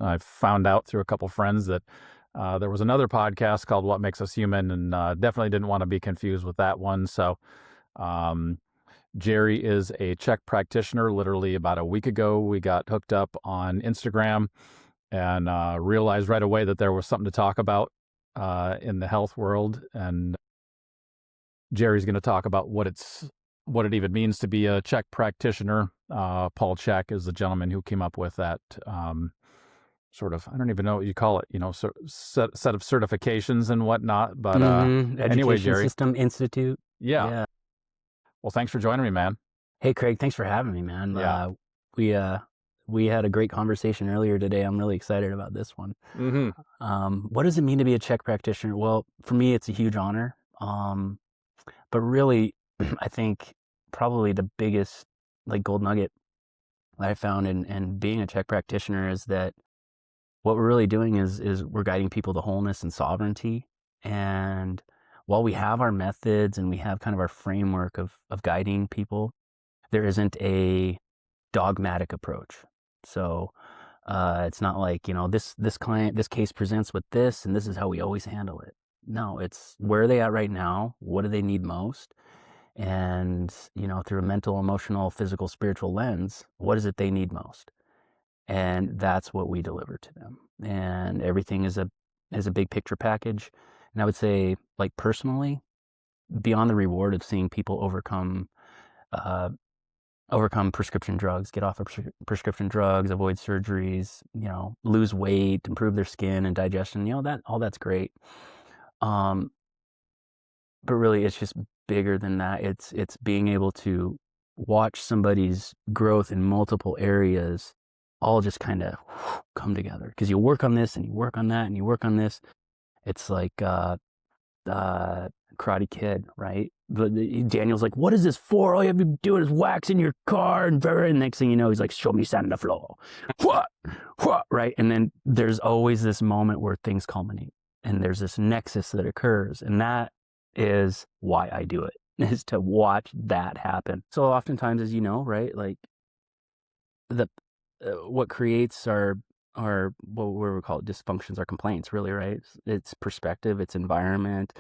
I found out through a couple friends that there was another podcast called What Makes Us Human, and definitely didn't want to be confused with that one. So um, Jerry is a Chek practitioner. Literally about a week ago, we got hooked up on Instagram and realized right away that there was something to talk about in the health world. And Jerry's going to talk about what it even means to be a Chek practitioner. Paul Chek is the gentleman who came up with that sort of, I don't even know what you call it, set of certifications and whatnot. But anyway, Education Jerry, System Institute. yeah. Yeah. Well, thanks for joining me, man. Hey, Craig, thanks for having me, man. Yeah. We had a great conversation earlier today. I'm really excited about this one. Mm-hmm. What does it mean to be a Chek practitioner? Well, for me, it's a huge honor. But really, I think probably the biggest like gold nugget that I found in being a Chek practitioner is that what we're really doing is we're guiding people to wholeness and sovereignty. And while we have our methods and we have kind of our framework of guiding people, there isn't a dogmatic approach. So it's not like, this case presents with this, and this is how we always handle it. No, it's where are they at right now? What do they need most? And, through a mental, emotional, physical, spiritual lens, what is it they need most? And that's what we deliver to them. And everything is a big picture package. And I would say, like, personally, beyond the reward of seeing people overcome prescription drugs, get off of prescription drugs, avoid surgeries, lose weight, improve their skin and digestion, all that's great. But really, it's just bigger than that. It's being able to watch somebody's growth in multiple areas all just kind of come together, because you work on this and you work on that and you work on this. It's like Karate Kid, right? Daniel's like, what is this for? All you have to do is wax in your car, and next thing you know, he's like, show me sand on the floor. What? Right? And then there's always this moment where things culminate, and there's this nexus that occurs, and that is why I do it, is to watch that happen. So oftentimes, as you know, right, like what creates our what we call it, dysfunctions, our complaints, really, right? It's perspective, it's environment,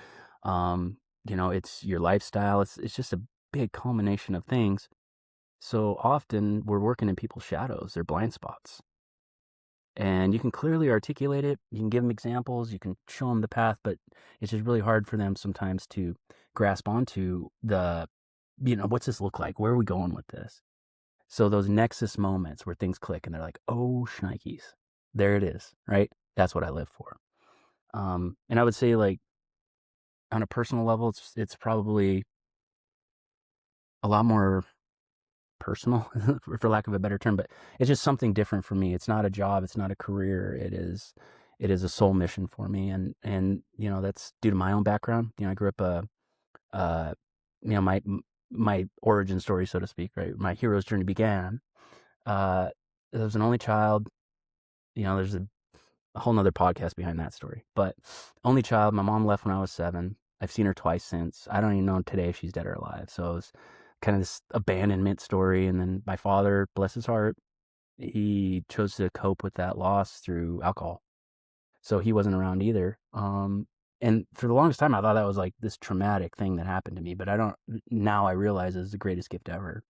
it's your lifestyle. It's just a big culmination of things. So often we're working in people's shadows, their blind spots. And you can clearly articulate it. You can give them examples. You can show them the path, but it's just really hard for them sometimes to grasp onto what's this look like? Where are we going with this? So those nexus moments where things click and they're like, oh, shnikes, there it is, right? That's what I live for. And I would say, like, on a personal level, it's probably a lot more personal, for lack of a better term, but it's just something different for me. It's not a job. It's not a career. It is a soul mission for me. And that's due to my own background. I grew up, my origin story, so to speak, right? My hero's journey began. I was an only child. There's a whole nother podcast behind that story, but only child. My mom left when I was 7. I've seen her twice since. I don't even know today if she's dead or alive. So it was kind of this abandonment story. And then my father, bless his heart, he chose to cope with that loss through alcohol. So he wasn't around either. And for the longest time, I thought that was like this traumatic thing that happened to me. But now I realize it's the greatest gift ever.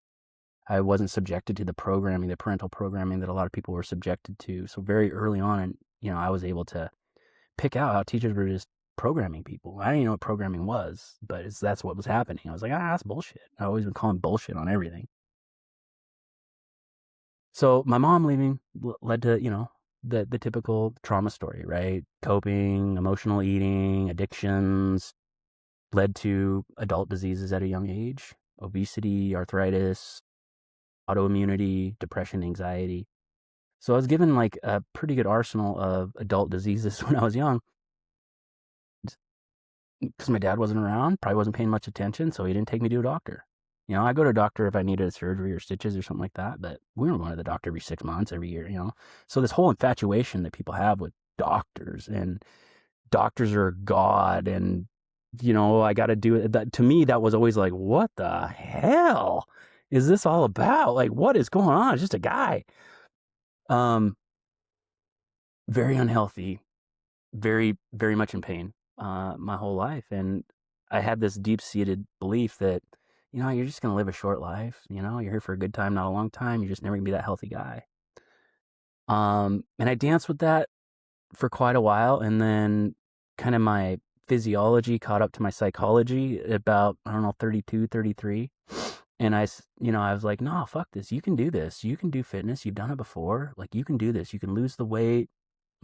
I wasn't subjected to the parental programming that a lot of people were subjected to. So very early on, I was able to pick out how teachers were just programming people. I didn't even know what programming was, but that's what was happening. I was like, that's bullshit. I've always been calling bullshit on everything. So my mom leaving led to, the typical trauma story, right? Coping, emotional eating, addictions, led to adult diseases at a young age, obesity, arthritis, autoimmunity, depression, anxiety. So I was given like a pretty good arsenal of adult diseases when I was young, because my dad wasn't around, probably wasn't paying much attention, so he didn't take me to a doctor. I go to a doctor if I needed a surgery or stitches or something like that, but we weren't going to the doctor every 6 months, every year, So this whole infatuation that people have with doctors, and doctors are God, and, I got to do it. That, to me, that was always like, what the hell is this all about? Like, what is going on? It's just a guy. very unhealthy, very, very much in pain my whole life. And I had this deep-seated belief that, you're just going to live a short life. You're here for a good time, not a long time. You're just never going to be that healthy guy. And I danced with that for quite a while. And then kind of my physiology caught up to my psychology about, I don't know, 32, 33. And I was like, no, fuck this. You can do this. You can do fitness. You've done it before. Like, you can do this. You can lose the weight.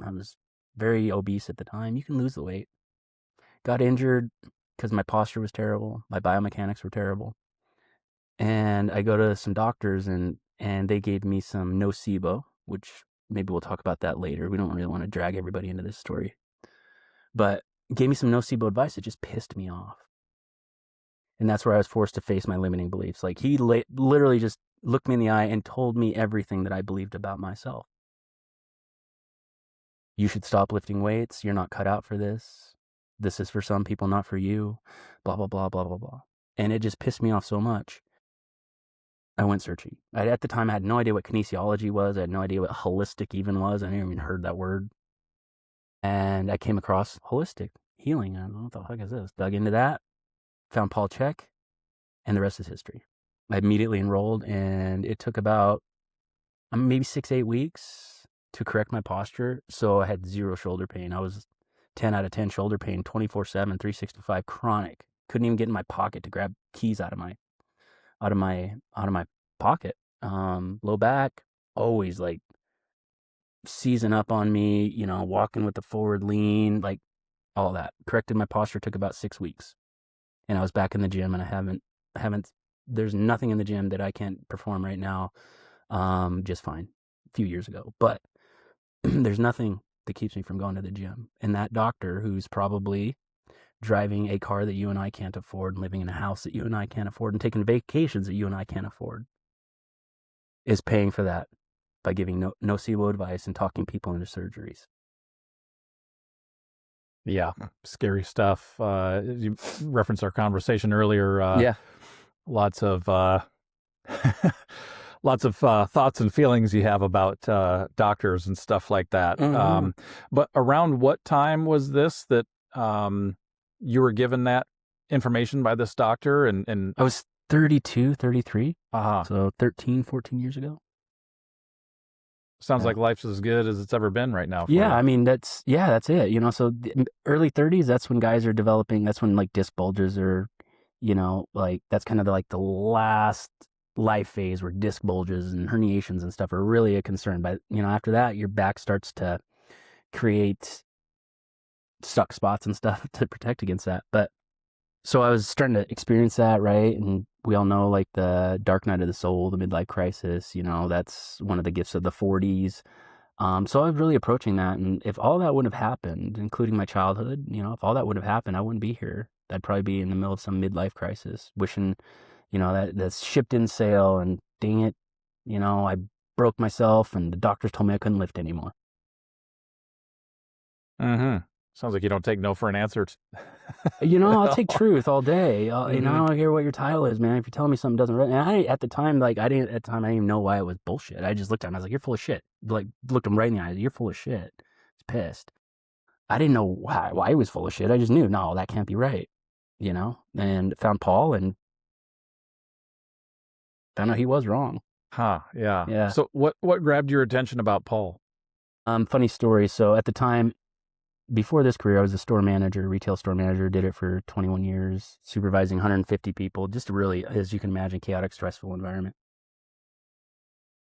I was very obese at the time. You can lose the weight. Got injured because my posture was terrible. My biomechanics were terrible. And I go to some doctors and they gave me some nocebo, which maybe we'll talk about that later. We don't really want to drag everybody into this story. But gave me some nocebo advice that just pissed me off. And that's where I was forced to face my limiting beliefs. Like, he literally just looked me in the eye and told me everything that I believed about myself. You should stop lifting weights. You're not cut out for this. This is for some people, not for you. Blah, blah, blah, blah, blah, blah. And it just pissed me off so much. I went searching. At the time, I had no idea what kinesiology was. I had no idea what holistic even was. I never even heard that word. And I came across holistic healing. I don't know what the fuck is this. Dug into that, found Paul Chek, and the rest is history. I immediately enrolled, and it took about maybe 6-8 weeks to correct my posture. So I had zero shoulder pain. I was 10 out of 10 shoulder pain, 24/7, 365, chronic. Couldn't even get in my pocket to grab keys out of my pocket. Low back, always like seizing up on me, walking with the forward lean, like all that. Corrected my posture, took about 6 weeks. And I was back in the gym, and I haven't, there's nothing in the gym that I can't perform right now. Just fine a few years ago, but there's nothing that keeps me from going to the gym. And that doctor, who's probably driving a car that you and I can't afford, living in a house that you and I can't afford, and taking vacations that you and I can't afford, is paying for that by giving nocebo advice and talking people into surgeries. Yeah, scary stuff. You referenced our conversation earlier. Yeah. Lots of lots of thoughts and feelings you have about doctors and stuff like that. Mm-hmm. But around what time was this that you were given that information by this doctor? And I was 32, 33. Uh-huh. So 13, 14 years ago. Sounds like life's as good as it's ever been right now. Yeah, I mean, that's it. So the early 30s, that's when guys are developing, that's when like disc bulges are, like that's kind of like the last life phase where disc bulges and herniations and stuff are really a concern. But, after that, your back starts to create stuck spots and stuff to protect against that. But so I was starting to experience that, right? And we all know like the dark night of the soul, the midlife crisis, that's one of the gifts of the 40s. So I was really approaching that. And if all that wouldn't have happened, including my childhood, if all that would have happened, I wouldn't be here. I'd probably be in the middle of some midlife crisis, wishing, that ship didn't sail, and dang it, I broke myself and the doctors told me I couldn't lift anymore. Mm-hmm. Sounds like you don't take no for an answer. I'll take truth all day. I don't care what your title is, man. If you're telling me something doesn't, and at the time, I didn't even know why it was bullshit. I just looked at him. I was like, "You're full of shit." Like, looked him right in the eyes. "You're full of shit." I was pissed. I didn't know why he was full of shit. I just knew, no, that can't be right. And found Paul and found out he was wrong. Huh? Yeah. Yeah. So what grabbed your attention about Paul? Funny story. So at the time, before this career, I was a store manager, retail store manager, did it for 21 years, supervising 150 people, just a really, as you can imagine, chaotic, stressful environment.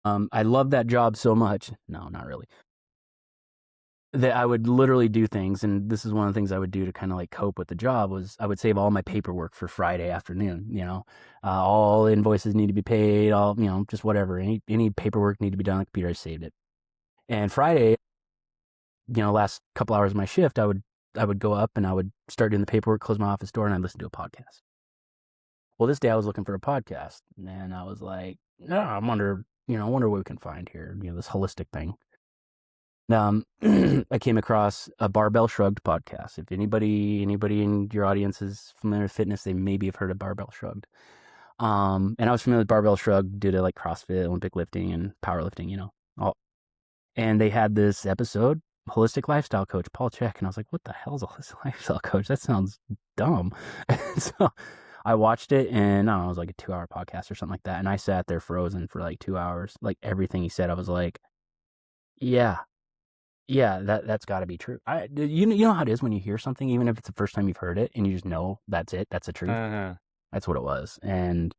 I loved that job so much. No, not really. That I would literally do things, and this is one of the things I would do to kind of like cope with the job, was I would save all my paperwork for Friday afternoon. All invoices need to be paid, all, just whatever. Any paperwork need to be done on the computer, I saved it. And Friday, last couple hours of my shift, I would go up and I would start doing the paperwork, close my office door, and I'd listen to a podcast. Well, this day I was looking for a podcast, and I was like, I wonder what we can find here, this holistic thing. I came across a Barbell Shrugged podcast. If anybody in your audience is familiar with fitness, they maybe have heard of Barbell Shrugged. And I was familiar with Barbell Shrugged due to like CrossFit, Olympic lifting, and powerlifting, and they had this episode holistic lifestyle coach, Paul Chek. And I was like, what the hell is a holistic lifestyle coach? That sounds dumb. And so I watched it, and I don't know, it was like a 2-hour podcast or something like that. And I sat there frozen for like 2 hours. Like everything he said, I was like, yeah, yeah, that's got to be true. You know how it is when you hear something, even if it's the first time you've heard it, and you just know that's it, that's the truth. Mm-hmm. That's what it was. And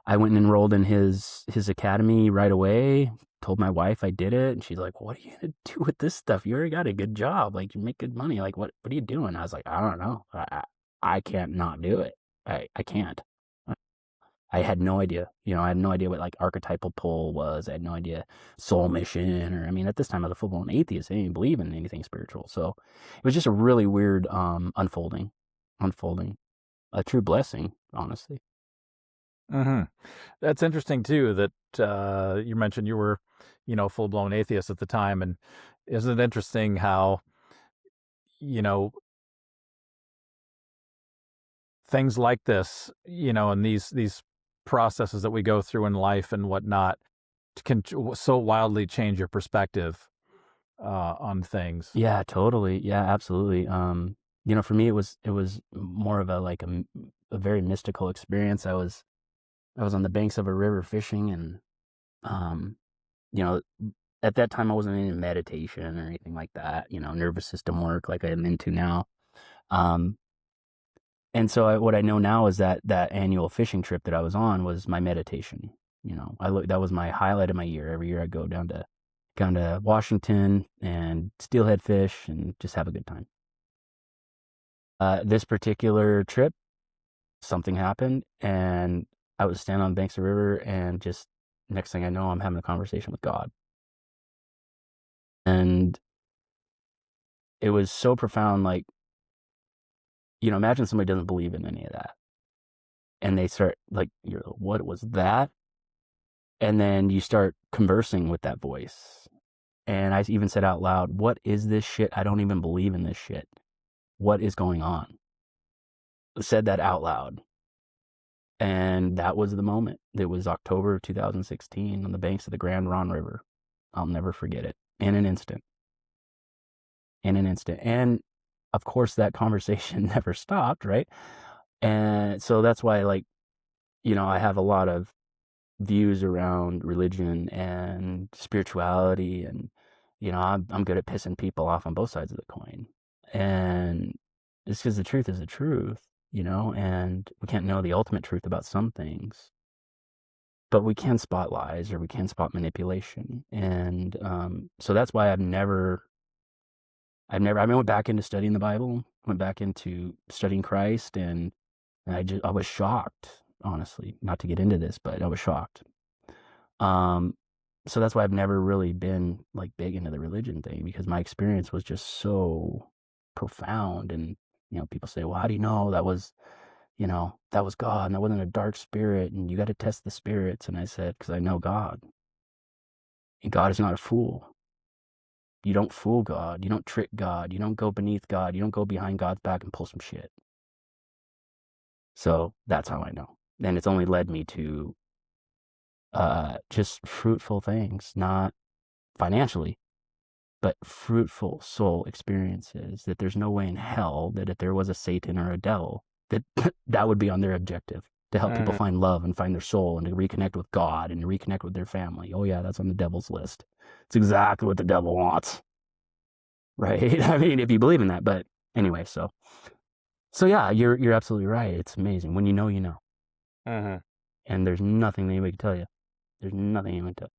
I went and enrolled in his academy right away. Told my wife I did it, and she's like, "What are you gonna do with this stuff? You already got a good job. Like, you make good money. Like, what are you doing?" I was like, "I don't know. I can't not do it. I can't." I had no idea. I had no idea what like archetypal pull was. I had no idea soul mission, or I mean, at this time I was a full blown atheist. I didn't even believe in anything spiritual. So it was just a really weird unfolding, a true blessing, honestly. Mm-hmm. That's interesting too. That you mentioned you were, full blown atheist at the time, and isn't it interesting how you know things like this, and these processes that we go through in life and whatnot can so wildly change your perspective on things. Yeah, totally. Yeah, absolutely. For me, it was more of a very mystical experience. I was on the banks of a river fishing, and um, you know, at that time I wasn't into meditation or anything like that. Nervous system work like I'm into now. Um, and so what I know now is that annual fishing trip that I was on was my meditation. That was my highlight of my year. Every year I go down to Washington and steelhead fish and just have a good time. This particular trip, something happened, and I was standing on the banks of the river, and just next thing I know, I'm having a conversation with God. And it was so profound. Like, imagine somebody doesn't believe in any of that. And they start, like, what was that? And then you start conversing with that voice. And I even said out loud, what is this shit? I don't even believe in this shit. What is going on? I said that out loud. And that was the moment. It was October of 2016 on the banks of the Grand Ron River. I'll never forget it. In an instant. And of course, that conversation never stopped, right? And so that's why, like, I have a lot of views around religion and spirituality, and I'm good at pissing people off on both sides of the coin. And it's because the truth is the truth, and we can't know the ultimate truth about some things, but we can spot lies, or we can spot manipulation. And so that's why I went back into studying the Bible, went back into studying Christ, and I was shocked, honestly, not to get into this, but I was shocked. So that's why I've never really been like big into the religion thing, because my experience was just so profound. And people say, well, how do you know that was God, and that wasn't a dark spirit, and you got to test the spirits? And I said, because I know God, and God is not a fool. You don't fool God. You don't trick God. You don't go beneath God. You don't go behind God's back and pull some shit. So that's how I know. And it's only led me to just fruitful things, not financially, but fruitful soul experiences. That there's no way in hell that if there was a Satan or a devil, that that would be on their objective, to help people find love and find their soul, and to reconnect with God and to reconnect with their family. Oh yeah, that's on the devil's list. It's exactly what the devil wants, right? I mean, if you believe in that. But anyway, so yeah, you're absolutely right. It's amazing when you know, Mm-hmm. and there's nothing anybody can tell you. There's nothing anyone can tell.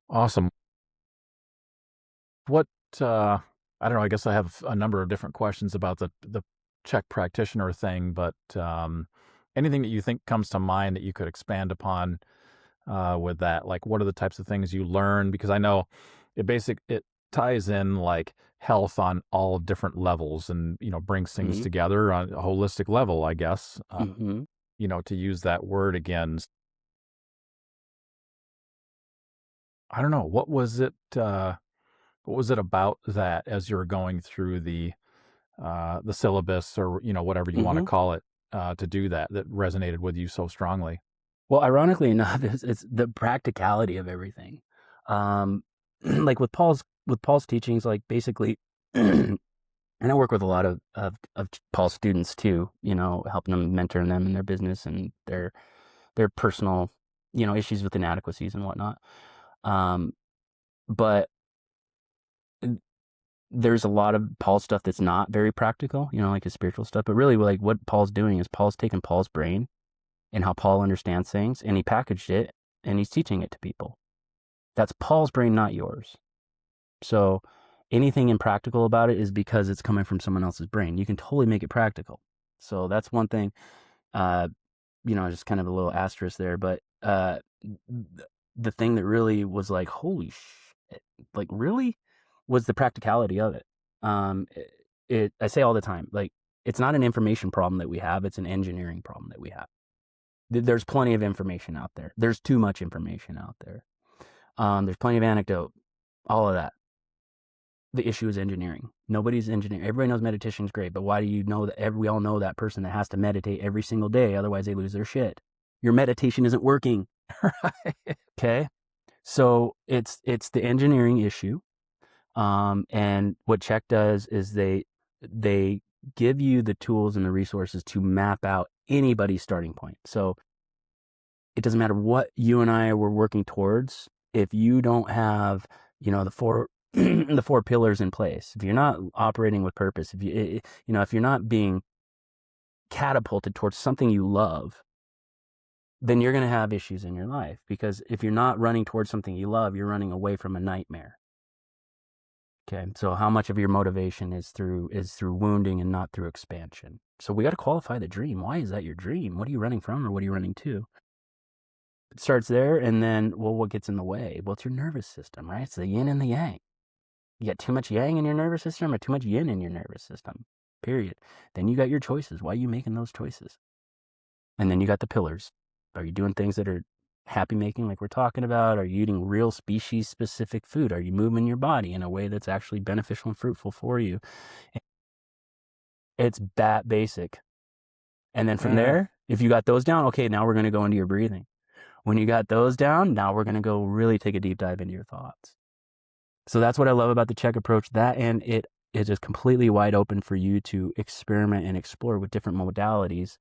Awesome. What I don't know. I guess I have a number of different questions about the Chek Practitioner thing, but anything that you think comes to mind that you could expand upon with that? Like, what are the types of things you learn? Because I know it ties in like health on all different levels, and brings things Mm-hmm. together on a holistic level, I guess. Mm-hmm. To use that word again. I don't know. What was it about that as you were going through the syllabus, or whatever you want to Mm-hmm. call it, to do that resonated with you so strongly? Well, ironically enough, it's the practicality of everything. Um, like with Paul's teachings, like basically, and I work with a lot of Paul's students too, you know, helping them, mentoring them in their business and their personal, you know, issues with inadequacies and whatnot. Um, but there's a lot of Paul's stuff that's not very practical, you know, like his spiritual stuff. But really, like what Paul's doing is Paul's taking Paul's brain and how Paul understands things, and he packaged it and he's teaching it to people. That's Paul's brain, not yours. So anything impractical about it is because it's coming from someone else's brain. You can totally make it practical. So that's one thing. Uh, you know, just kind of a little asterisk there. But the thing that really was like, holy shit, like really, was the practicality of it. I say all the time, like it's not an information problem that we have; it's an engineering problem that we have. There's plenty of information out there. There's too much information out there. There's plenty of anecdote, all of that. The issue is engineering. Nobody's engineering. Everybody knows meditation is great, but why do you know that? We all know that person that has to meditate every single day, otherwise they lose their shit. Your meditation isn't working. Right. Okay, so it's the engineering issue. And what Chek does is they give you the tools and the resources to map out anybody's starting point. So it doesn't matter what you and I were working towards. If you don't have, you know, the four the four pillars in place, if you're not operating with purpose, if you know, if you're not being catapulted towards something you love, then you're going to have issues in your life, because if you're not running towards something you love, you're running away from a nightmare. Okay, so how much of your motivation is through wounding and not through expansion? So we got to qualify the dream. Why is that your dream? What are you running from, or what are you running to? It starts there, and then, well, what gets in the way? Well, it's your nervous system, right? It's the yin and the yang. You got too much yang in your nervous system or too much yin in your nervous system, period. Then you got your choices. Why are you making those choices? And then you got the pillars. Are you doing things that are happy making, like we're talking about? Are you eating real species specific food? Are you moving your body in a way that's actually beneficial and fruitful for you? It's that basic. And then from there, if you got those down, okay, now we're going to go into your breathing. When you got those down, now we're going to go really take a deep dive into your thoughts. So that's what I love about the Chek approach. That, and it is just completely wide open for you to experiment and explore with different modalities.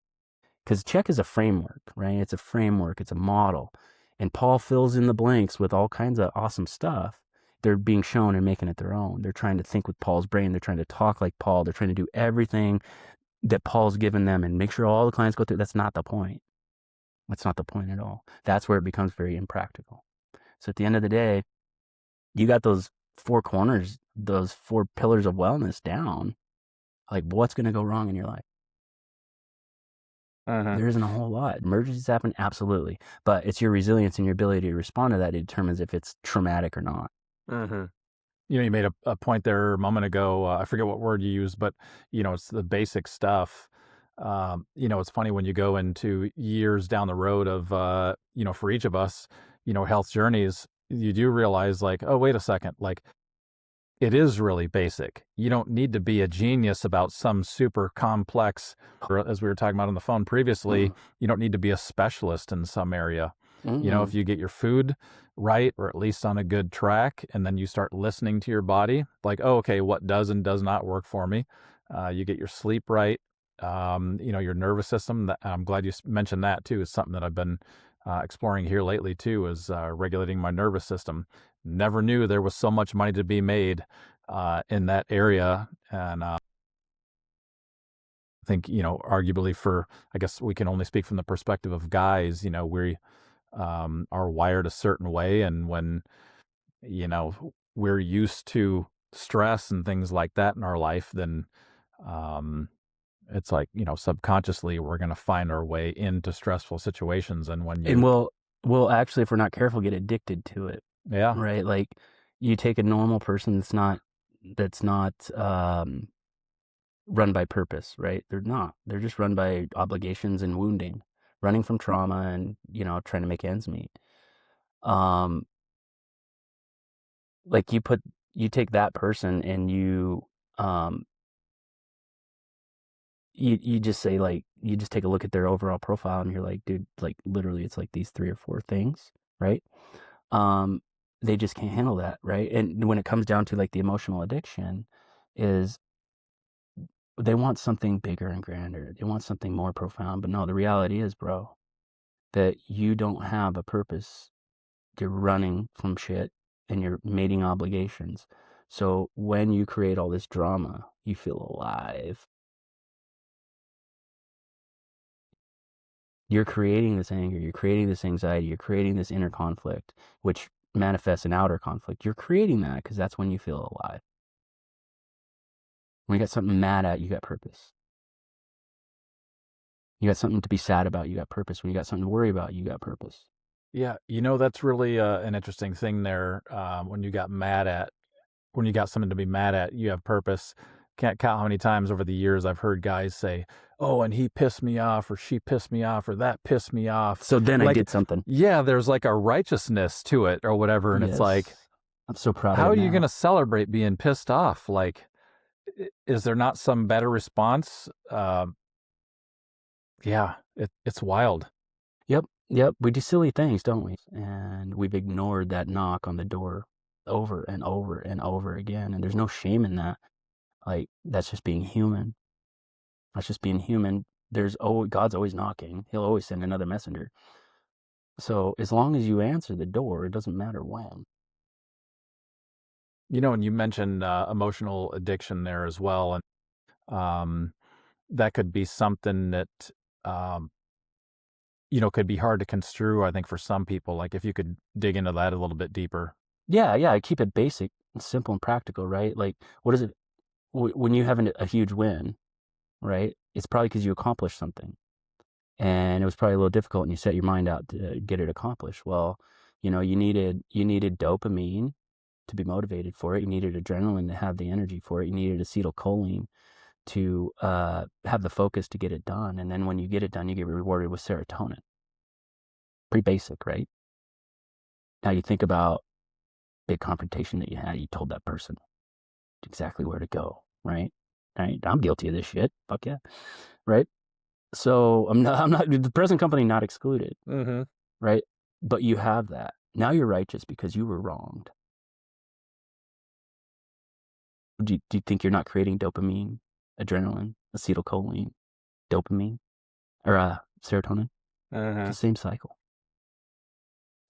Because Chek is a framework, right? It's a framework, it's a model. And Paul fills in the blanks with all kinds of awesome stuff. They're being shown and making it their own. They're trying to think with Paul's brain. They're trying to talk like Paul. They're trying to do everything that Paul's given them and make sure all the clients go through. That's not the point. That's not the point at all. That's where it becomes very impractical. So at the end of the day, you got those four corners, those four pillars of wellness down. Like, what's going to go wrong in your life? There isn't a whole lot. Emergencies happen, absolutely. But it's your resilience and your ability to respond to that that determines if it's traumatic or not. You know, you made a point there a moment ago. I forget what word you used, but, you know, it's the basic stuff. You know, it's funny when you go into years down the road of, you know, for each of us, you know, health journeys, you do realize like, oh, wait a second, like it is really basic. You don't need to be a genius about some super complex, or as we were talking about on the phone previously, you don't need to be a specialist in some area. You know, if you get your food right, or at least on a good track, and then you start listening to your body, like, oh, okay, what does and does not work for me? You get your sleep right, you know, your nervous system. I'm glad you mentioned that too. Is something that I've been exploring here lately too, is regulating my nervous system. Never knew there was so much money to be made in that area. And I think, you know, arguably for, I guess we can only speak from the perspective of guys, you know, we are wired a certain way. And when, you know, we're used to stress and things like that in our life, then it's like, you know, subconsciously we're going to find our way into stressful situations. And when And you, we'll actually, if we're not careful, get addicted to it, yeah, right? Like you take a normal person that's not run by purpose, right? They're not. They're just run by obligations and wounding, running from trauma, and you know, trying to make ends meet. Um, like you take that person and um you just say, like, you just take a look at their overall profile and you're like, dude, like literally it's like these three or four things, right? Um they just can't handle that, right? And when it comes down to like the emotional addiction, is they want something bigger and grander. They want something more profound. But no, the reality is, bro, that you don't have a purpose. You're running from shit and you're meeting obligations. So when you create all this drama, you feel alive. You're creating this anger, you're creating this anxiety, you're creating this inner conflict, which manifests in outer conflict. You're creating that because that's when you feel alive. When you got something mad at, you got purpose. You got something to be sad about, you got purpose. When you got something to worry about, you got purpose. Yeah, that's really an interesting thing there. When you got something to be mad at, you have purpose. Can't count how many times over the years I've heard guys say, "Oh, and he pissed me off, or she pissed me off, or that pissed me off." So then I did something. Yeah, there's like a righteousness to it or whatever, and it's like, I'm so proud how of it are you now. going to celebrate being pissed off? Like, is there not some better response? Yeah, it's wild. Yep. We do silly things, don't we? And we've ignored that knock on the door over and over and over again. And there's no shame in that. Like, that's just being human. That's just being human. God's always knocking. He'll always send another messenger. So as long as you answer the door, it doesn't matter when. And you mentioned emotional addiction there as well, and that could be something that um, could be hard to construe, I think, for some people. Like if you could dig into that a little bit deeper. Yeah. I keep it basic, simple, and practical, right? Like, what is it when you have a huge win, right? It's probably because you accomplished something, and it was probably a little difficult, and you set your mind out to get it accomplished. Well, you needed dopamine to be motivated for it. You needed adrenaline to have the energy for it. You needed acetylcholine to have the focus to get it done. And then when you get it done, you get rewarded with serotonin. Pretty basic, right? Now you think about big confrontation that you had. You told that person exactly where to go, right? Right? I'm guilty of this shit. Fuck yeah, right? So I'm not the present company not excluded, right? But you have that. Now you're righteous because you were wronged. Do you think you're not creating dopamine, adrenaline, acetylcholine, dopamine, or serotonin? It's the same cycle.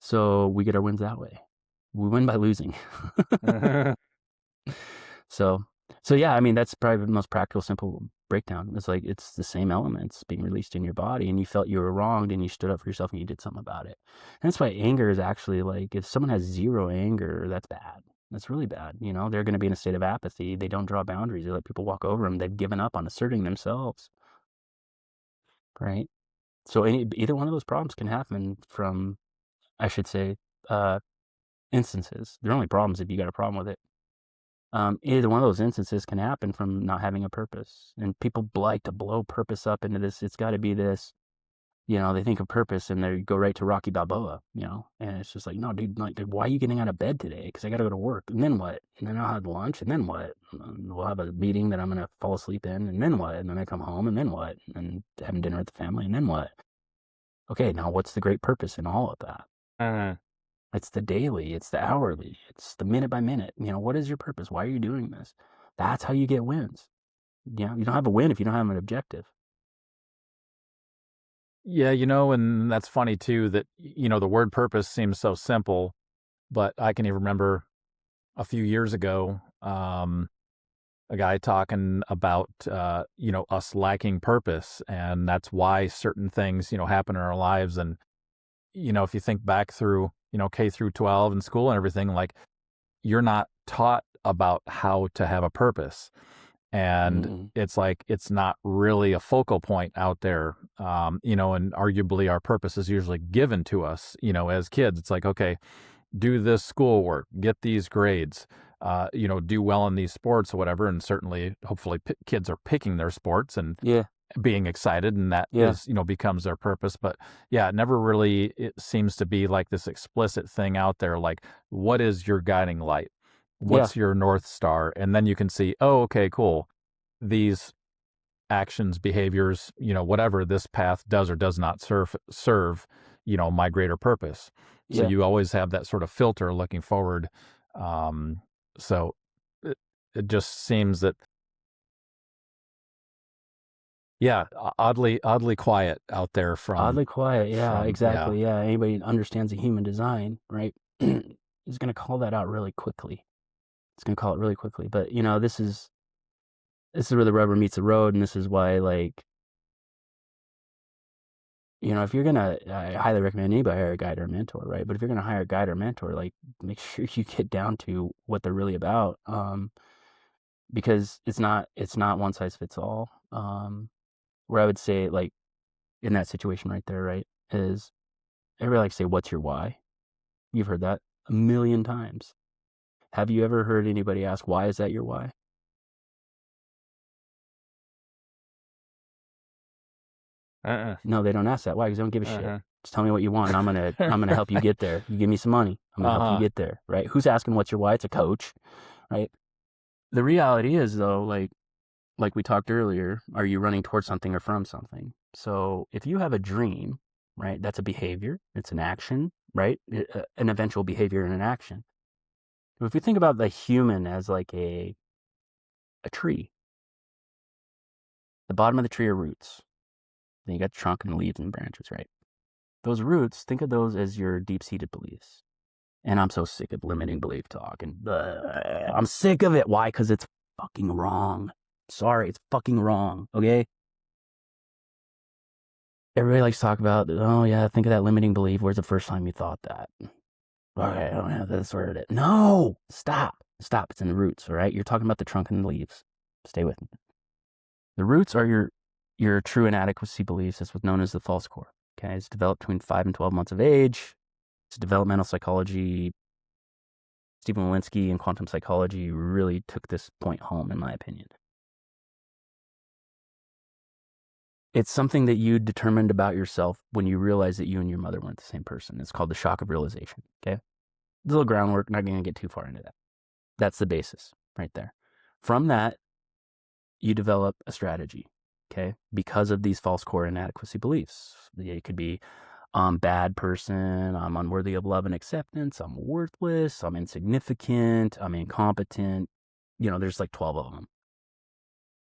So we get our wins that way. We win by losing. So yeah, I mean, that's probably the most practical, simple breakdown. It's like, it's the same elements being released in your body, and you felt you were wronged, and you stood up for yourself, and you did something about it. And that's why anger is actually, like, if someone has zero anger, that's bad. That's really bad. They're going to be in a state of apathy. They don't draw boundaries. They let people walk over them. They've given up on asserting themselves. Right? So either one of those problems can happen from, I should say, instances. They're only problems if you got a problem with it. Either one of those instances can happen from not having a purpose. And people like to blow purpose up into this. It's got to be this. They think of purpose and they go right to Rocky Balboa, and it's just like, no, dude, like, why are you getting out of bed today? Because I got to go to work. And then what? And then I'll have lunch. And then what? And we'll have a meeting that I'm going to fall asleep in. And then what? And then I come home. And then what? And having dinner with the family. And then what? Okay, now what's the great purpose in all of that? It's the daily, it's the hourly, it's the minute by minute. What is your purpose? Why are you doing this? That's how you get wins. You don't have a win if you don't have an objective. Yeah, and that's funny too that, the word purpose seems so simple, but I can even remember a few years ago, a guy talking about, us lacking purpose, and that's why certain things, happen in our lives. And, if you think back through, K through 12 in school and everything, like, you're not taught about how to have a purpose. And it's like, it's not really a focal point out there, and arguably our purpose is usually given to us, as kids. It's like, okay, do this schoolwork, get these grades, do well in these sports or whatever. And certainly, hopefully, kids are picking their sports and being excited, and that is, becomes their purpose. But yeah, it seems to be like this explicit thing out there, like, what is your guiding light? What's your North Star? And then you can see, oh, okay, cool. These actions, behaviors, whatever this path does or does not serve, my greater purpose. So Yeah. you always have that sort of filter looking forward. So it, it just seems that, yeah, oddly quiet out there Oddly quiet. Yeah, yeah. exactly. Yeah. Anybody who understands the human design, right, is going to call that out really quickly. It's going to call it really quickly. But, this is where the rubber meets the road. And this is why, like, if you're going to, I highly recommend anybody hire a guide or a mentor, right? But if you're going to hire a guide or a mentor, like, make sure you get down to what they're really about. Because it's not one size fits all. Where I would say, like, in that situation right there, right, is everybody likes to say, what's your why? You've heard that a million times. Have you ever heard anybody ask, why is that your why? Uh-uh. No, they don't ask that. Why? Because they don't give a shit. Uh-huh. Just tell me what you want, and I'm gonna help you get there. You give me some money, I'm gonna help you get there, right? Who's asking what's your why? It's a coach, right? The reality is, though, like we talked earlier, are you running towards something or from something? So if you have a dream, right, that's a behavior, it's an action, right? An eventual behavior and an action. If we think about the human as like a tree, the bottom of the tree are roots. Then you got the trunk and the leaves and the branches, right? Those roots, think of those as your deep-seated beliefs. And I'm so sick of limiting belief talk. And I'm sick of it. Why? Because it's fucking wrong. Sorry, it's fucking wrong, okay? Everybody likes to talk about, oh yeah, think of that limiting belief. Where's the first time you thought that? Okay, I don't have this word. No! Stop. It's in the roots, all right? You're talking about the trunk and the leaves. Stay with me. The roots are your true inadequacy beliefs. That's what's known as the false core. Okay, it's developed between 5 and 12 months of age. It's developmental psychology. Stephen Walensky and quantum psychology really took this point home, in my opinion. It's something that you determined about yourself when you realized that you and your mother weren't the same person. It's called the shock of realization, okay? A little groundwork, not going to get too far into that. That's the basis right there. From that, you develop a strategy, okay? Because of these false core inadequacy beliefs. It could be, I'm a bad person, I'm unworthy of love and acceptance, I'm worthless, I'm insignificant, I'm incompetent. There's like 12 of them.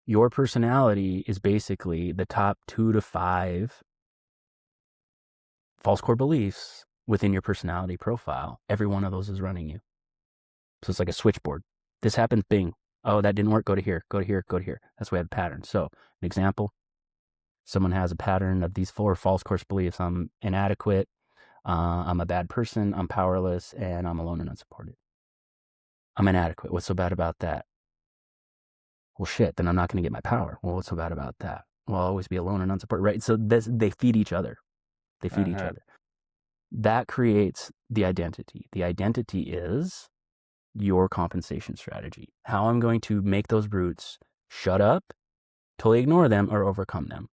Your personality is basically the top 2 to 5 false core beliefs within your personality profile. Every one of those is running you. So it's like a switchboard. This happens, bing. Oh, that didn't work. Go to here, go to here, go to here. That's why we have a pattern. So an example, someone has a pattern of these 4 false core beliefs. I'm inadequate, I'm a bad person, I'm powerless, and I'm alone and unsupported. I'm inadequate. What's so bad about that? Well, shit, then I'm not going to get my power. Well, what's so bad about that? Well, I'll always be alone and unsupported, right? So they feed each other. They feed each other. That creates the identity. The identity is your compensation strategy. How I'm going to make those roots shut up, totally ignore them, or overcome them.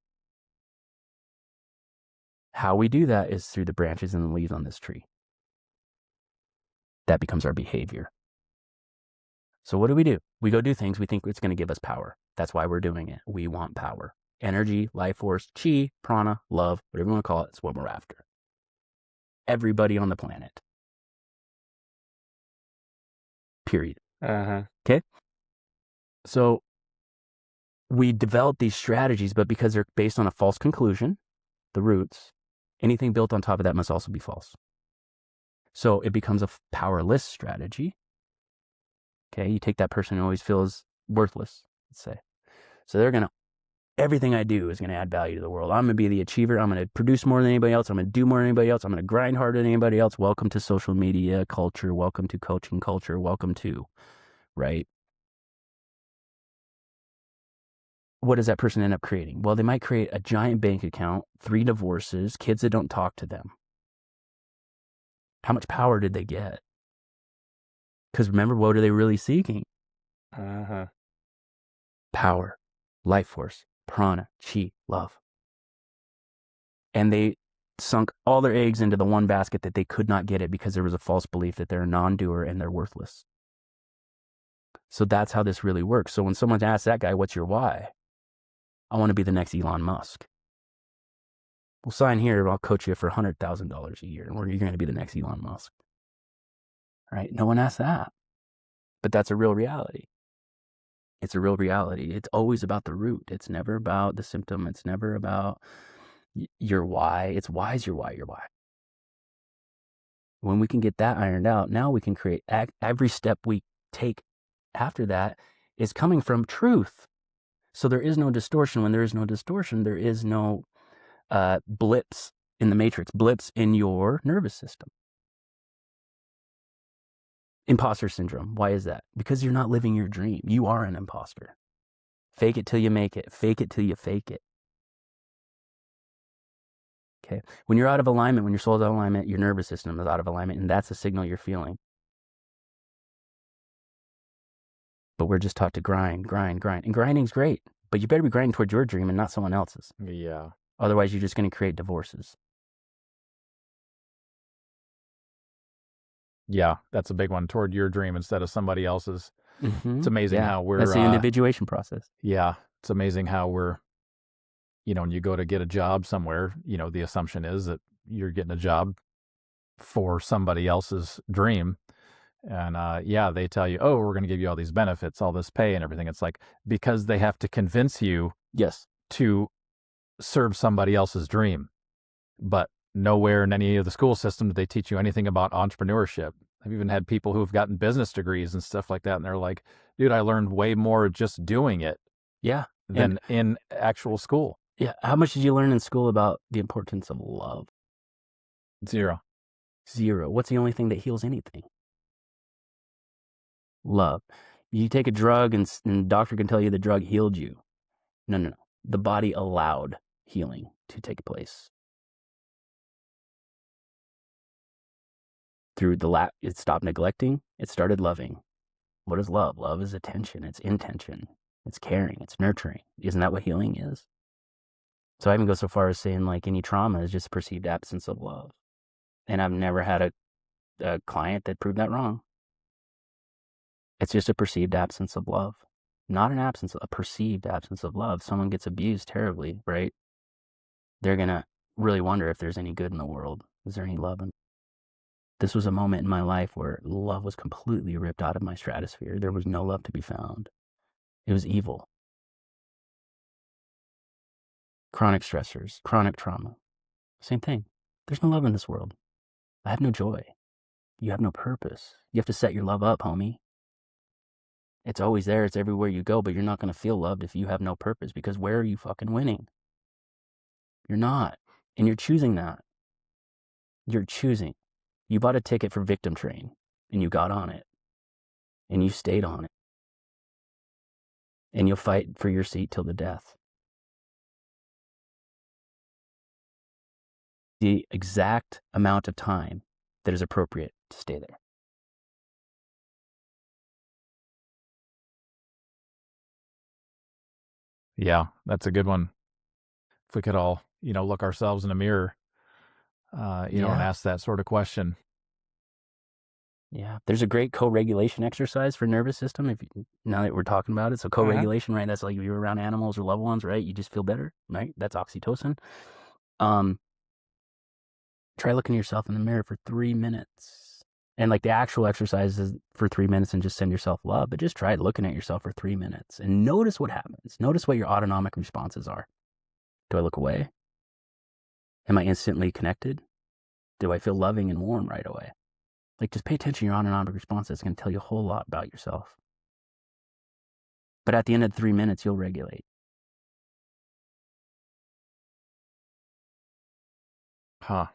How we do that is through the branches and the leaves on this tree. That becomes our behavior. So what do? We go do things we think it's going to give us power. That's why we're doing it. We want power. Energy, life force, chi, prana, love, whatever you want to call it, it's what we're after. Everybody on the planet. Period. Okay? So we develop these strategies, but because they're based on a false conclusion, the roots, anything built on top of that must also be false. So it becomes a powerless strategy. Okay, you take that person who always feels worthless, let's say. So everything I do is going to add value to the world. I'm going to be the achiever. I'm going to produce more than anybody else. I'm going to do more than anybody else. I'm going to grind harder than anybody else. Welcome to social media culture. Welcome to coaching culture. Welcome to, right? What does that person end up creating? Well, they might create a giant bank account, 3 divorces, kids that don't talk to them. How much power did they get? Because remember, what are they really seeking? Power, life force, prana, chi, love. And they sunk all their eggs into the one basket that they could not get it because there was a false belief that they're a non-doer and they're worthless. So that's how this really works. So when someone asks that guy, what's your why? I want to be the next Elon Musk. Well, sign here. I'll coach you for $100,000 a year, or you're going to be the next Elon Musk. Right? No one asks that. But that's a real reality. It's a real reality. It's always about the root. It's never about the symptom. It's never about your why. It's why is your why your why. When we can get that ironed out, now we can create every step we take after that is coming from truth. So there is no distortion. When there is no distortion, there is no blips in the matrix, blips in your nervous system. Imposter syndrome. Why is that? Because you're not living your dream. You are an imposter. Fake it till you make it. Fake it till you fake it. Okay. When you're out of alignment, when your soul's out of alignment, your nervous system is out of alignment, and that's a signal you're feeling. But we're just taught to grind. And grinding's great, but you better be grinding towards your dream and not someone else's. Yeah. Otherwise, you're just going to create divorces. Yeah, that's a big one, toward your dream instead of somebody else's. Mm-hmm. It's amazing how we're... That's the individuation process. Yeah, it's amazing how we're, when you go to get a job somewhere, the assumption is that you're getting a job for somebody else's dream. And they tell you, oh, we're going to give you all these benefits, all this pay and everything. It's like, because they have to convince you to serve somebody else's dream. But nowhere in any of the school system do they teach you anything about entrepreneurship. I've even had people who've gotten business degrees and stuff like that. And they're like, dude, I learned way more just doing it than in actual school. Yeah. How much did you learn in school about the importance of love? Zero. What's the only thing that heals anything? Love. You take a drug and the doctor can tell you the drug healed you. No. The body allowed healing to take place. Through it stopped neglecting, it started loving. What is love? Love is attention, it's intention, it's caring, it's nurturing. Isn't that what healing is? So I even go so far as saying like any trauma is just a perceived absence of love. And I've never had a client that proved that wrong. It's just a perceived absence of love. Not an absence, a perceived absence of love. Someone gets abused terribly, right? They're going to really wonder if there's any good in the world. Is there any love in This was a moment in my life where love was completely ripped out of my stratosphere. There was no love to be found. It was evil. Chronic stressors, chronic trauma. Same thing. There's no love in this world. I have no joy. You have no purpose. You have to set your love up, homie. It's always there. It's everywhere you go, but you're not going to feel loved if you have no purpose, because where are you fucking winning? You're not. And you're choosing that. You're choosing. You bought a ticket for Victim Train and you got on it and you stayed on it and you'll fight for your seat till the death. The exact amount of time that is appropriate to stay there. Yeah, that's a good one. If we could all, look ourselves in a mirror, and ask that sort of question. Yeah, there's a great co-regulation exercise for nervous system. Now that we're talking about it, so co-regulation, right? That's like if you're around animals or loved ones, right? You just feel better, right? That's oxytocin. Try looking at yourself in the mirror for 3 minutes, and like the actual exercise is for 3 minutes, and just send yourself love. But just try looking at yourself for 3 minutes and notice what happens. Notice what your autonomic responses are. Do I look away? Am I instantly connected? Do I feel loving and warm right away? Like, just pay attention to your autonomic response. It's going to tell you a whole lot about yourself. But at the end of the 3 minutes, you'll regulate.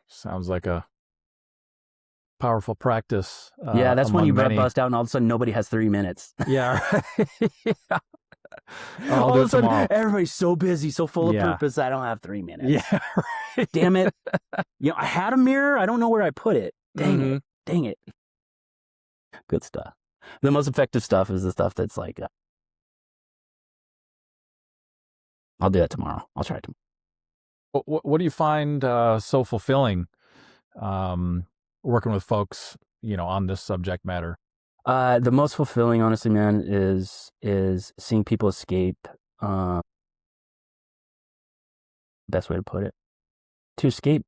Sounds like a powerful practice. Yeah, that's when you many. bust out and all of a sudden nobody has 3 minutes. Yeah. Yeah. I'll All do of it a sudden, tomorrow. everybody's so busy, so full of purpose, I don't have 3 minutes. Yeah. Right. Damn it. I had a mirror. I don't know where I put it. Dang it. Good stuff. The most effective stuff is the stuff that's like, I'll do that tomorrow. I'll try it tomorrow. What do you find so fulfilling working with folks, on this subject matter? The most fulfilling, honestly, man, is seeing people escape. Best way to put it. to escape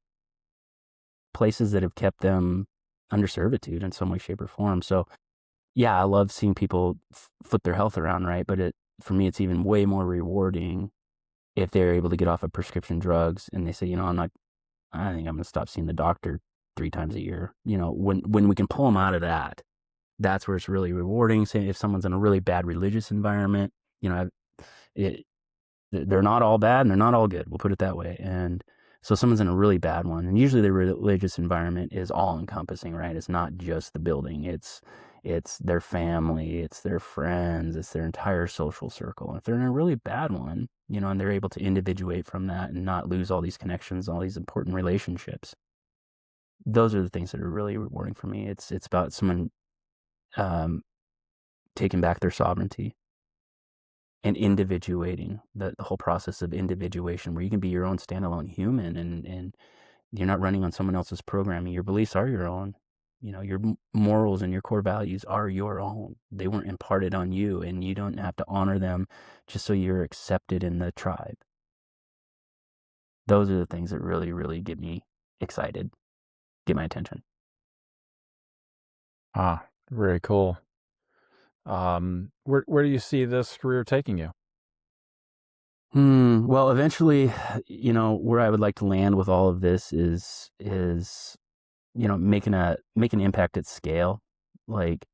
places that have kept them under servitude in some way, shape, or form. So yeah, I love seeing people flip their health around, right? But for me, it's even way more rewarding if they're able to get off of prescription drugs and they say, I think I'm going to stop seeing the doctor 3 times a year. When we can pull them out of that, that's where it's really rewarding. Say if someone's in a really bad religious environment, they're not all bad and they're not all good. We'll put it that way. And so someone's in a really bad one, and usually the religious environment is all encompassing, right? It's not just the building. It's their family, it's their friends, it's their entire social circle. And if they're in a really bad one, and they're able to individuate from that and not lose all these connections, all these important relationships, those are the things that are really rewarding for me. It's about someone taking back their sovereignty and individuating, the whole process of individuation, where you can be your own standalone human and you're not running on someone else's programming. Your beliefs are your own. Your morals and your core values are your own. They weren't imparted on you, and you don't have to honor them just so you're accepted in the tribe. Those are the things that really, really get me excited, get my attention. Very cool. Where do you see this career taking you? Well, eventually, where I would like to land with all of this is make an impact at scale. Like,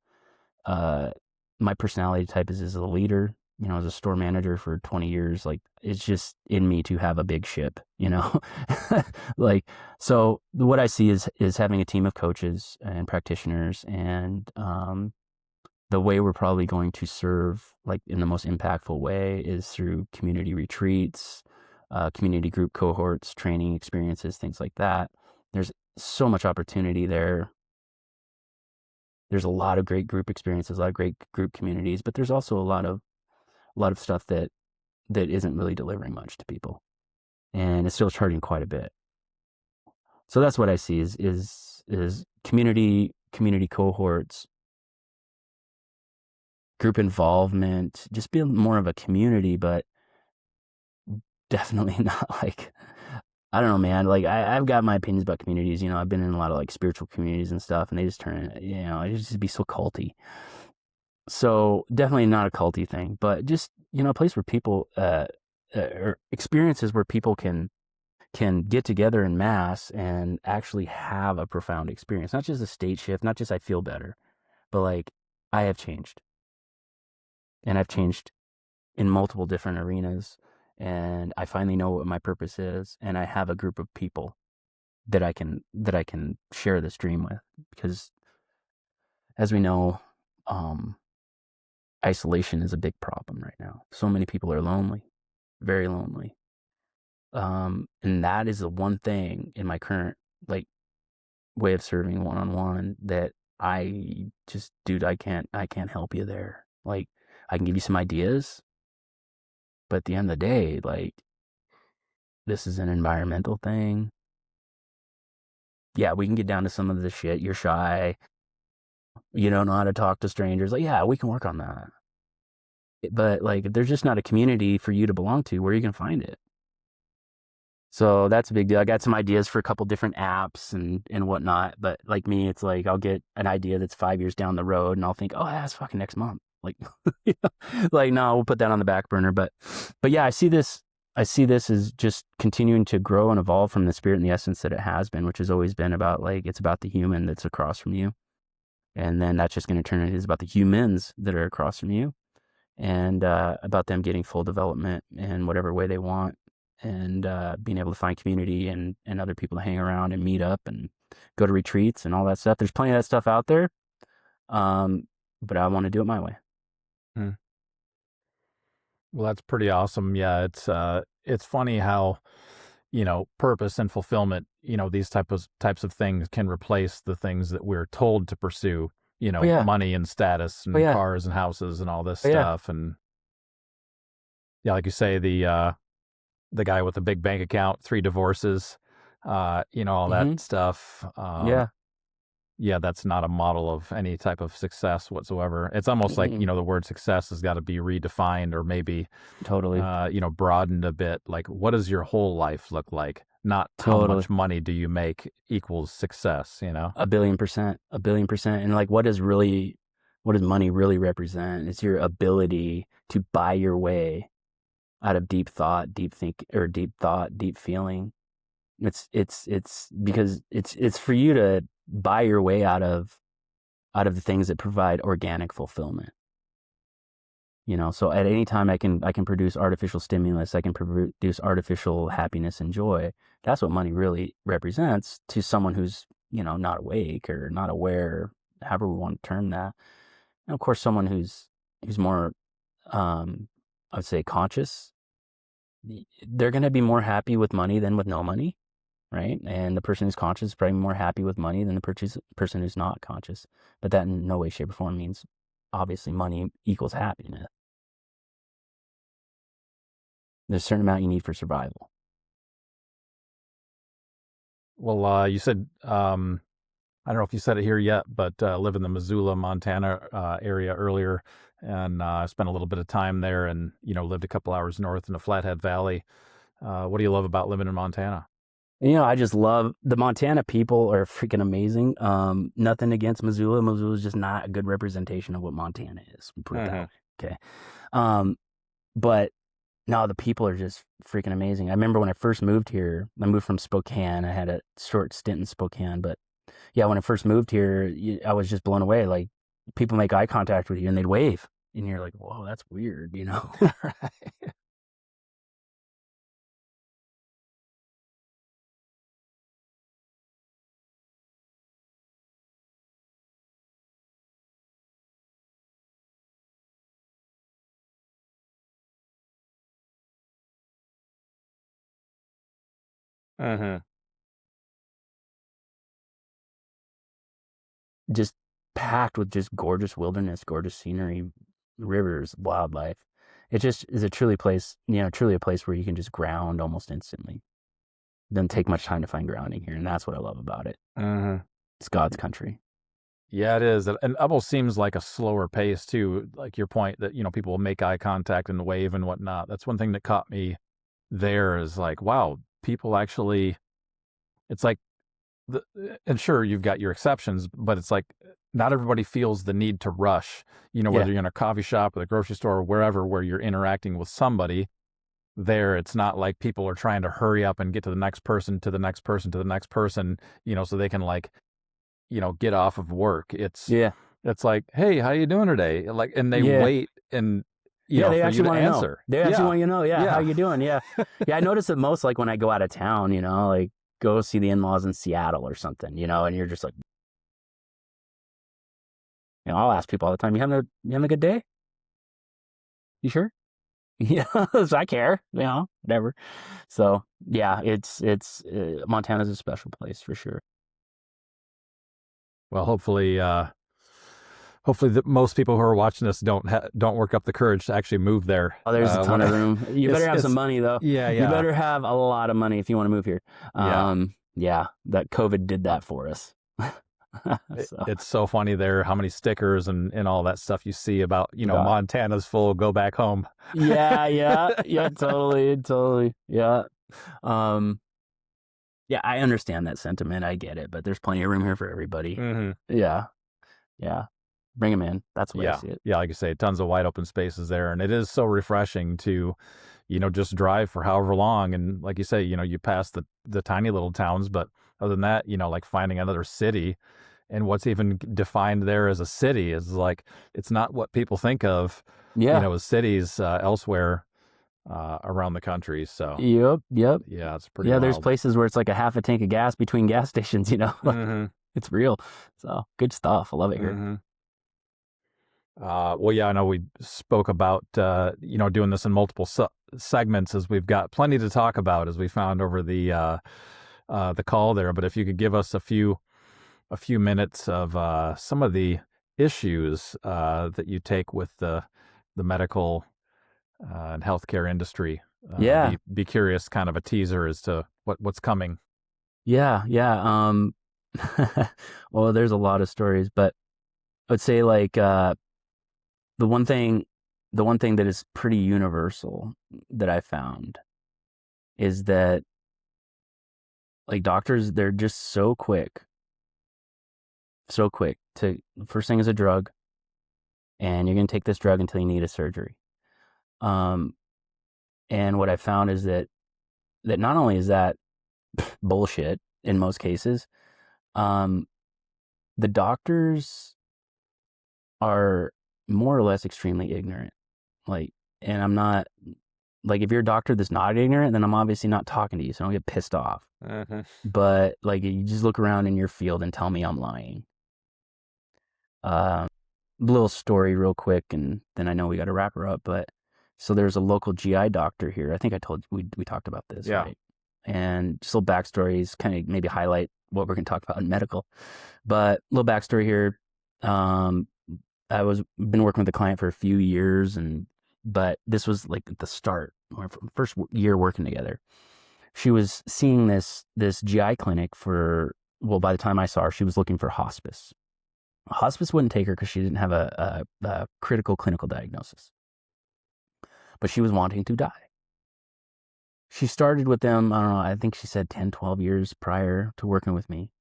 my personality type is as a leader, as a store manager for 20 years, like it's just in me to have a big ship, like, so what I see is having a team of coaches and practitioners, and, the way we're probably going to serve, like in the most impactful way, is through community retreats, community group cohorts, training experiences, things like that. There's so much opportunity there. There's a lot of great group experiences, a lot of great group communities, but there's also a lot of stuff that isn't really delivering much to people, and it's still charging quite a bit. So that's what I see is community cohorts, group involvement, just being more of a community, but definitely not like, I don't know, man. Like I've got my opinions about communities. I've been in a lot of like spiritual communities and stuff, and they just turn, it just be so culty. So definitely not a culty thing, but just, a place where people, or experiences where people can get together in mass and actually have a profound experience. Not just a state shift, not just I feel better, but like I have changed. And I've changed in multiple different arenas, and I finally know what my purpose is, and I have a group of people that I can share this dream with, because as we know, isolation is a big problem right now. So many people are lonely, very lonely. And that is the one thing in my current like way of serving one-on-one that I just, dude, I can't help you there. Like, I can give you some ideas, but at the end of the day, like, this is an environmental thing. Yeah, we can get down to some of the shit. You're shy. You don't know how to talk to strangers. Like, yeah, we can work on that. But like, if there's just not a community for you to belong to, where are you going to find it? So that's a big deal. I got some ideas for a couple different apps and whatnot. But like me, it's like I'll get an idea that's 5 years down the road, and I'll think, oh, that's fucking next month. Like, like, no, we'll put that on the back burner. But yeah, I see this as just continuing to grow and evolve from the spirit and the essence that it has been, which has always been about, like, it's about the human that's across from you. And then that's just going to turn into, it's about the humans that are across from you, and about them getting full development in whatever way they want, and being able to find community and other people to hang around and meet up and go to retreats and all that stuff. There's plenty of that stuff out there. But I want to do it my way. Well, that's pretty awesome. Yeah, it's funny how, purpose and fulfillment, these types of things can replace the things that we're told to pursue, yeah. money and status and yeah. cars and houses and all this yeah. stuff. And yeah, like you say, the guy with the big bank account, 3 divorces, all that stuff. Yeah, that's not a model of any type of success whatsoever. It's almost like, the word success has got to be redefined, or maybe totally, broadened a bit. Like, what does your whole life look like? not how Totally. much money do you make equals success, you know? 1,000,000,000%, 1,000,000,000%. And like, what does money really represent? It's your ability to buy your way out of deep thought, deep feeling. It's because it's for you to buy your way out of the things that provide organic fulfillment. So at any time I can produce artificial stimulus, I can produce artificial happiness and joy. That's what money really represents to someone who's, not awake or not aware, however we want to term that. And of course, someone who's more, I would say, conscious, they're going to be more happy with money than with no money, right? And the person who's conscious is probably more happy with money than the person who's not conscious. But that in no way, shape, or form means obviously money equals happiness. There's a certain amount you need for survival. Well, you said, I don't know if you said it here yet, but live in the Missoula, Montana area earlier, and I spent a little bit of time there and, lived a couple hours north in the Flathead Valley. What do you love about living in Montana? I just love the Montana people are freaking amazing. Nothing against Missoula. Missoula is just not a good representation of what Montana is. We'll put it that way. Okay. But no, the people are just freaking amazing. I remember when I first moved here, I moved from Spokane. I had a short stint in Spokane, but yeah, when I first moved here, I was just blown away. Like, people make eye contact with you and they'd wave, and you're like, whoa, that's weird, Right. Uh-huh. Just packed with just gorgeous wilderness, gorgeous scenery, rivers, wildlife. It just is truly a place where you can just ground almost instantly. Doesn't take much time to find grounding here, and that's what I love about it. Uh-huh. It's God's country. Yeah, it is. And it almost seems like a slower pace too. Like your point that, people will make eye contact and wave and whatnot. That's one thing that caught me there is like, wow, people actually, it's like, and sure, you've got your exceptions, but it's like not everybody feels the need to rush, whether you're in a coffee shop or the grocery store or wherever, where you're interacting with somebody there. It's not like people are trying to hurry up and get to the next person, to the next person, to the next person, so they can like, get off of work. It's like, hey, how you doing today? Like, and they wait and, they for actually you to want to answer. know. They actually want you to know, how you doing? Yeah. I notice it most like when I go out of town, like go see the in-laws in Seattle or something, and you're just like, I'll ask people all the time, you having a good day? You sure? Yeah, I care, whatever. So yeah, it's Montana's a special place for sure. Well, hopefully most people who are watching this don't work up the courage to actually move there. Oh, there's a ton of room. You better have some money though. Yeah. You better have a lot of money if you want to move here. Yeah, that COVID did that for us. It's so funny there how many stickers and all that stuff you see about, Montana's full, go back home. Yeah, totally. Yeah. Yeah, I understand that sentiment. I get it, but there's plenty of room here for everybody. Mm-hmm. Yeah. Bring them in. That's the way I see it. Yeah, like you say, tons of wide open spaces there. And it is so refreshing to, just drive for however long. And like you say, you pass the tiny little towns, but other than that, like finding another city and what's even defined there as a city is like, it's not what people think of, as cities elsewhere around the country. So Yep. yeah, it's pretty Yeah, wild. there's places where it's like a half a tank of gas between gas stations, It's real. So good stuff. I love it here. Mm-hmm. Well, yeah, I know we spoke about, doing this in multiple segments, as we've got plenty to talk about, as we found over the call there. But if you could give us a few minutes of some of the issues that you take with the medical and healthcare industry. Be curious, kind of a teaser as to what's coming. Yeah. Well, there's a lot of stories, but I would say like the one thing that is pretty universal that I found is that Like doctors, they're just so quick to, first thing is a drug, and you're going to take this drug until you need a surgery. And what I found is that not only is that bullshit in most cases, the doctors are more or less extremely ignorant. Like, and I'm not, like, if you're a doctor that's not ignorant, then I'm obviously not talking to you, so don't get pissed off. But like, you just look around in your field and tell me I'm lying. Little story real quick, and then I know we got to wrap her up. But so there's a local GI doctor here. I think I told you, we talked about this, Yeah. right? And just little backstories, kind of maybe highlight what we're going to talk about in medical. But little backstory here. I been working with a client for a few years, but this was like the start, our first year working together. She was seeing this GI clinic for, well, by the time I saw her, she was looking for hospice. Hospice wouldn't take her because she didn't have a critical clinical diagnosis, but she was wanting to die. She started with them, I don't know, I think she said 10, 12 years prior to working with me.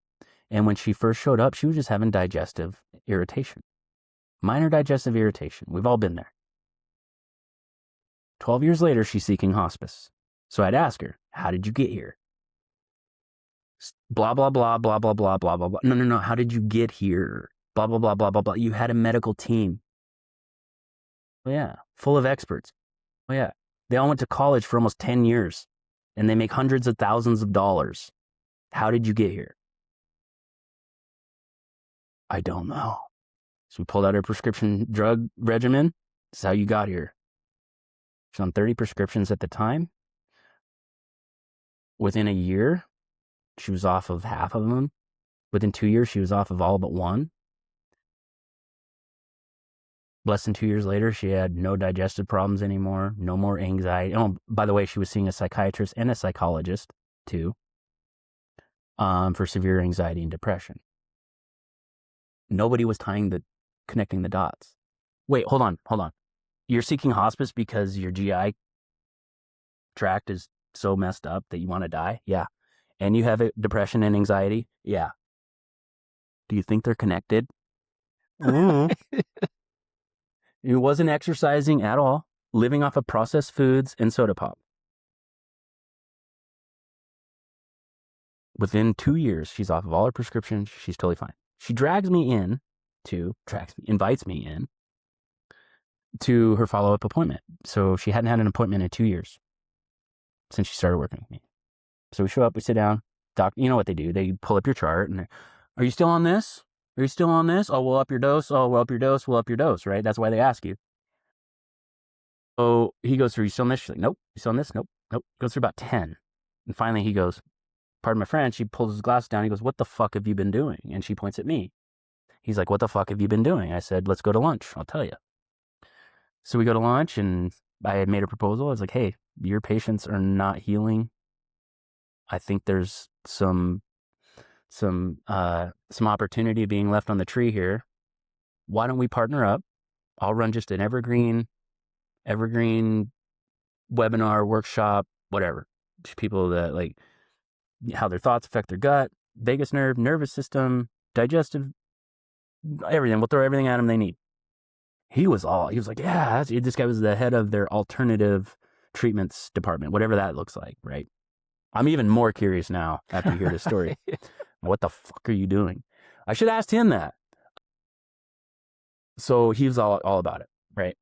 And when she first showed up, she was just having digestive irritation. Minor digestive irritation. We've all been there. 12 years later, she's seeking hospice. So I'd ask her, how did you get here? Blah, blah, blah, blah, blah, blah, blah, blah, blah. No. How did you get here? Blah, blah, blah, blah, blah, blah. You had a medical team. Oh, yeah. Full of experts. Oh, yeah. They all went to college for almost 10 years, and they make hundreds of thousands of dollars. How did you get here? I don't know. So we pulled out her prescription drug regimen. This is how you got here. She's on 30 prescriptions at the time. Within a year, she was off of half of them. Within 2 years, she was off of all but one. Less than 2 years later, she had no digestive problems anymore, no more anxiety. Oh, by the way, she was seeing a psychiatrist and a psychologist too, for severe anxiety and depression. Nobody was connecting the dots. Wait, hold on. You're seeking hospice because your GI tract is so messed up that you want to die? Yeah. And you have depression and anxiety? Yeah. Do you think they're connected? He wasn't exercising at all, living off of processed foods and soda pop. Within 2 years, she's off of all her prescriptions. She's totally fine. She invites me in to her follow-up appointment. So she hadn't had an appointment in 2 years since she started working with me. So we show up, we sit down. Doc, you know what they do? They pull up your chart and are you still on this? Are you still on this? Oh, we'll up your dose. Oh, we'll up your dose. We'll up your dose, right? That's why they ask you. So he goes through, you still on this? She's like, nope. You still on this? Nope. Goes through about 10. And finally he goes, pardon my French, she pulls his glasses down. He goes, what the fuck have you been doing? And she points at me. He's like, what the fuck have you been doing? I said, let's go to lunch. I'll tell you. So we go to lunch and I had made a proposal. I was like, hey, your patients are not healing. I think there's some opportunity being left on the tree here. Why don't we partner up? I'll run just an evergreen webinar, workshop, whatever. Just people that like how their thoughts affect their gut, vagus nerve, nervous system, digestive, everything. We'll throw everything at them they need. He was like, yeah, this guy was the head of their alternative treatments department, whatever that looks like, right? I'm even more curious now after you hear this story. What the fuck are you doing? I should have asked him that. So he was all about it, right?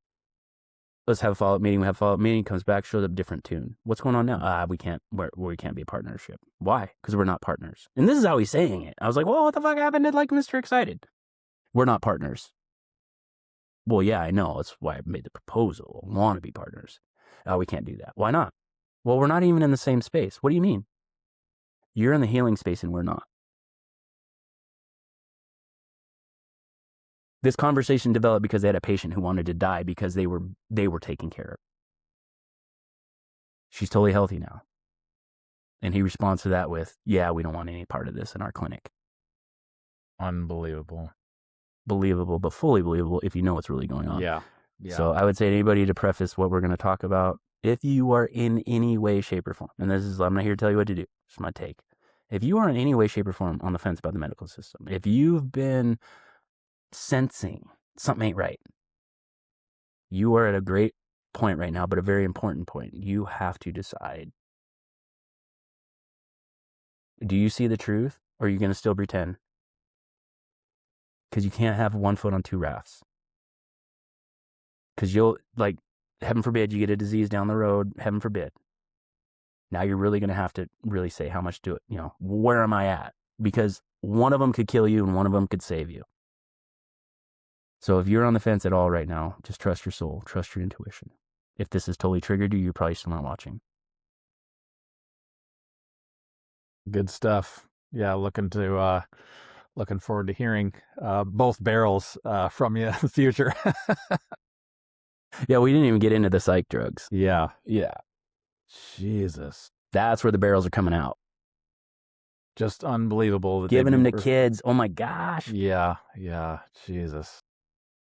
Let's have a follow-up meeting. We have a follow-up meeting, comes back, shows up different tune. What's going on now? We can't be a partnership. Why? Because we're not partners. And this is how he's saying it. I was like, well, what the fuck happened to like Mr. Excited? We're not partners. Well, yeah, I know. That's why I made the proposal. I want to be partners. We can't do that. Why not? Well, we're not even in the same space. What do you mean? You're in the healing space and we're not. This conversation developed because they had a patient who wanted to die because they were taking care of. She's totally healthy now. And he responds to that with, yeah, we don't want any part of this in our clinic. Unbelievable. Believable, but fully believable if you know what's really going on. Yeah. So I would say to anybody, to preface what we're going to talk about, if you are in any way, shape, or form, and I'm not here to tell you what to do, it's my take. If you are in any way, shape, or form on the fence about the medical system, if you've been sensing something ain't right, you are at a great point right now, but a very important point. You have to decide. Do you see the truth, or are you going to still pretend? Because you can't have one foot on two rafts. Because you'll, like, heaven forbid, you get a disease down the road, heaven forbid. Now you're really going to have to really say, how much do it, where am I at? Because one of them could kill you and one of them could save you. So if you're on the fence at all right now, just trust your soul, trust your intuition. If this has totally triggered you, you're probably still not watching. Good stuff. Yeah, looking forward to hearing both barrels from you in the future. Yeah, we didn't even get into the psych drugs. Yeah. Yeah. Jesus. That's where the barrels are coming out. Just unbelievable. That Giving them to kids. Oh my gosh. Yeah. Jesus.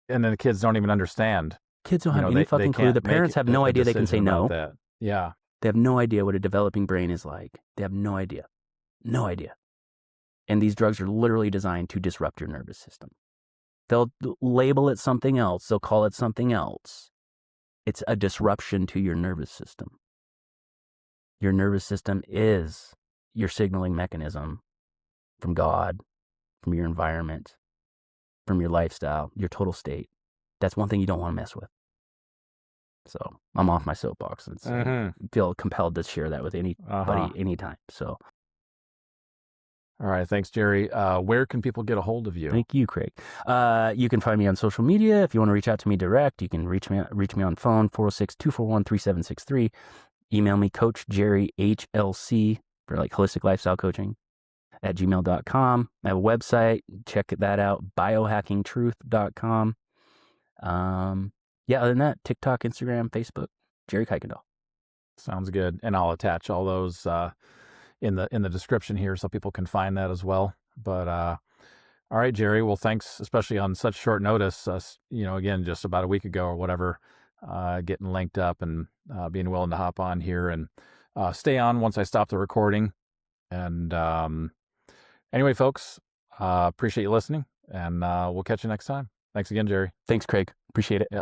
And then the kids don't even understand. Kids don't have any fucking clue. The parents have no idea they can say no. That. Yeah. They have no idea what a developing brain is like. They have no idea. No idea. And these drugs are literally designed to disrupt your nervous system. They'll label it something else. They'll call it something else. It's a disruption to your nervous system. Your nervous system is your signaling mechanism from God, from your environment, from your lifestyle, your total state. That's one thing you don't want to mess with. So I'm off my soapbox. I feel compelled to share that with anybody, anytime. So. All right. Thanks, Jerry. Where can people get a hold of you? Thank you, Craig. You can find me on social media. If you want to reach out to me direct, you can reach me on phone, 406-241-3763. Email me, Coach Jerry HLC, for like holistic lifestyle coaching, at gmail.com. I have a website. Check that out, biohackingtruth.com. Yeah, other than that, TikTok, Instagram, Facebook, Jerry Kuykendall. Sounds good. And I'll attach all those in the description here so people can find that as well. But all right, Jerry. Well, thanks, especially on such short notice. Again, just about a week ago or whatever, getting linked up and being willing to hop on here and stay on once I stop the recording. And anyway, folks, appreciate you listening, and we'll catch you next time. Thanks again, Jerry. Thanks, Craig. Appreciate it. Yeah.